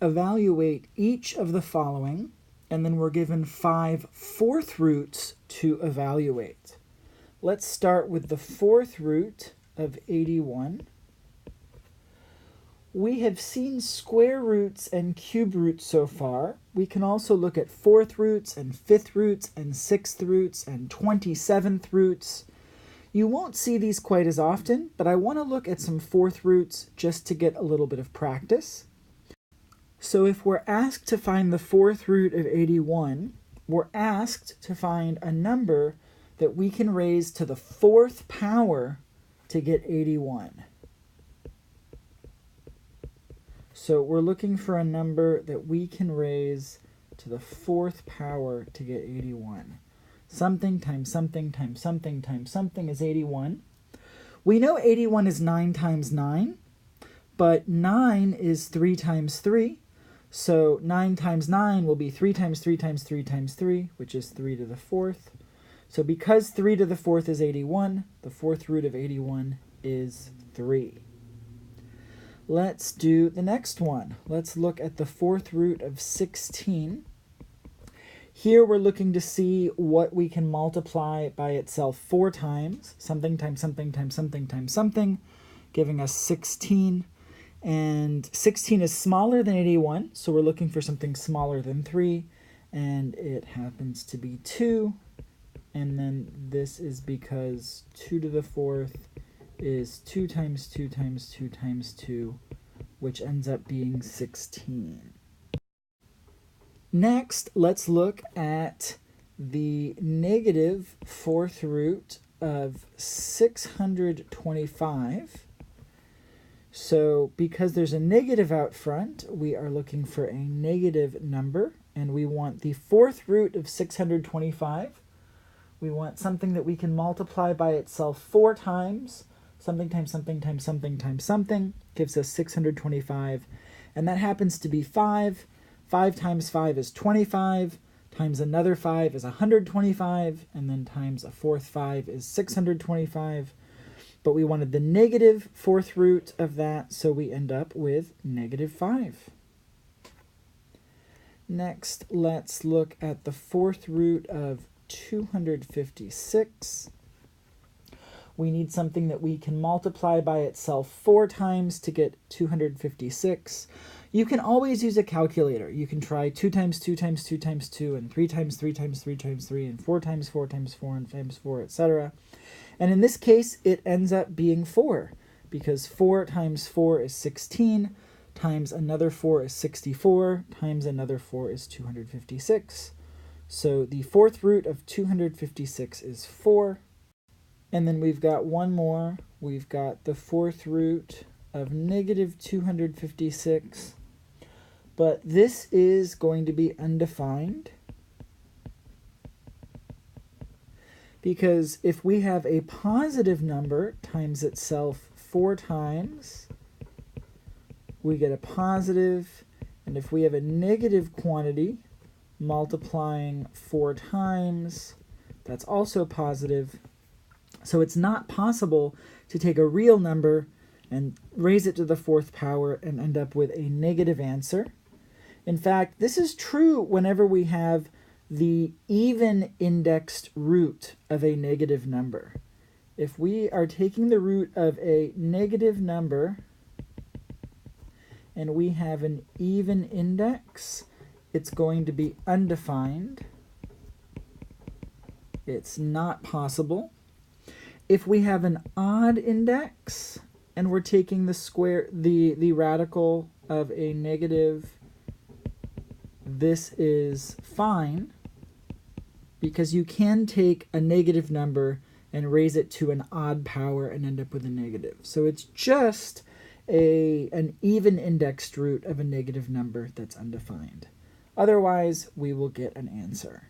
evaluate each of the following, and then we're given 5 fourth roots to evaluate. Let's start with the fourth root of 81. We have seen square roots and cube roots so far. We can also look at fourth roots and fifth roots and sixth roots and 27th roots. You won't see these quite as often, but I want to look at some fourth roots just to get a little bit of practice. So if we're asked to find the fourth root of 81, we're asked to find a number that we can raise to the fourth power to get 81. So we're looking for a number that we can raise to the fourth power to get 81. Something times something times something times something is 81. We know 81 is 9 times 9, but 9 is 3 times 3. So 9 times 9 will be 3 times 3 times 3 times 3, which is 3 to the fourth. So because 3 to the fourth is 81, the fourth root of 81 is 3. Let's do the next one. Let's look at the fourth root of 16. Here we're looking to see what we can multiply by itself 4 times. Something times something times something times something, giving us 16. And 16 is smaller than 81, so we're looking for something smaller than 3. And it happens to be 2. And then this is because 2 to the fourth is 2 times 2 times 2 times 2, which ends up being 16. Next, let's look at the negative fourth root of 625. So because there's a negative out front, we are looking for a negative number, and we want the fourth root of 625. We want something that we can multiply by itself 4 times. Something times something times something times something gives us 625, and that happens to be 5. 5 times 5 is 25, times another 5 is 125, and then times a fourth 5 is 625. But we wanted the negative fourth root of that, so we end up with negative 5. Next, let's look at the fourth root of 256. We need something that we can multiply by itself 4 times to get 256. You can always use a calculator. You can try 2 times 2 times 2 times 2, and 3 times 3 times 3 times 3, and 4 times 4 times 4, and times 4, etc. And in this case, it ends up being 4, because 4 times 4 is 16, times another 4 is 64, times another 4 is 256. So the fourth root of 256 is 4. And then we've got one more. We've got the fourth root of negative 256. But this is going to be undefined, because if we have a positive number times itself 4 times, we get a positive. And if we have a negative quantity multiplying 4 times, that's also positive. So it's not possible to take a real number and raise it to the fourth power and end up with a negative answer. In fact, this is true whenever we have the even indexed root of a negative number. If we are taking the root of a negative number and we have an even index, it's going to be undefined. It's not possible. If we have an odd index and we're taking the radical of a negative, this is fine, because you can take a negative number and raise it to an odd power and end up with a negative. So it's just an even indexed root of a negative number that's undefined. Otherwise, we will get an answer.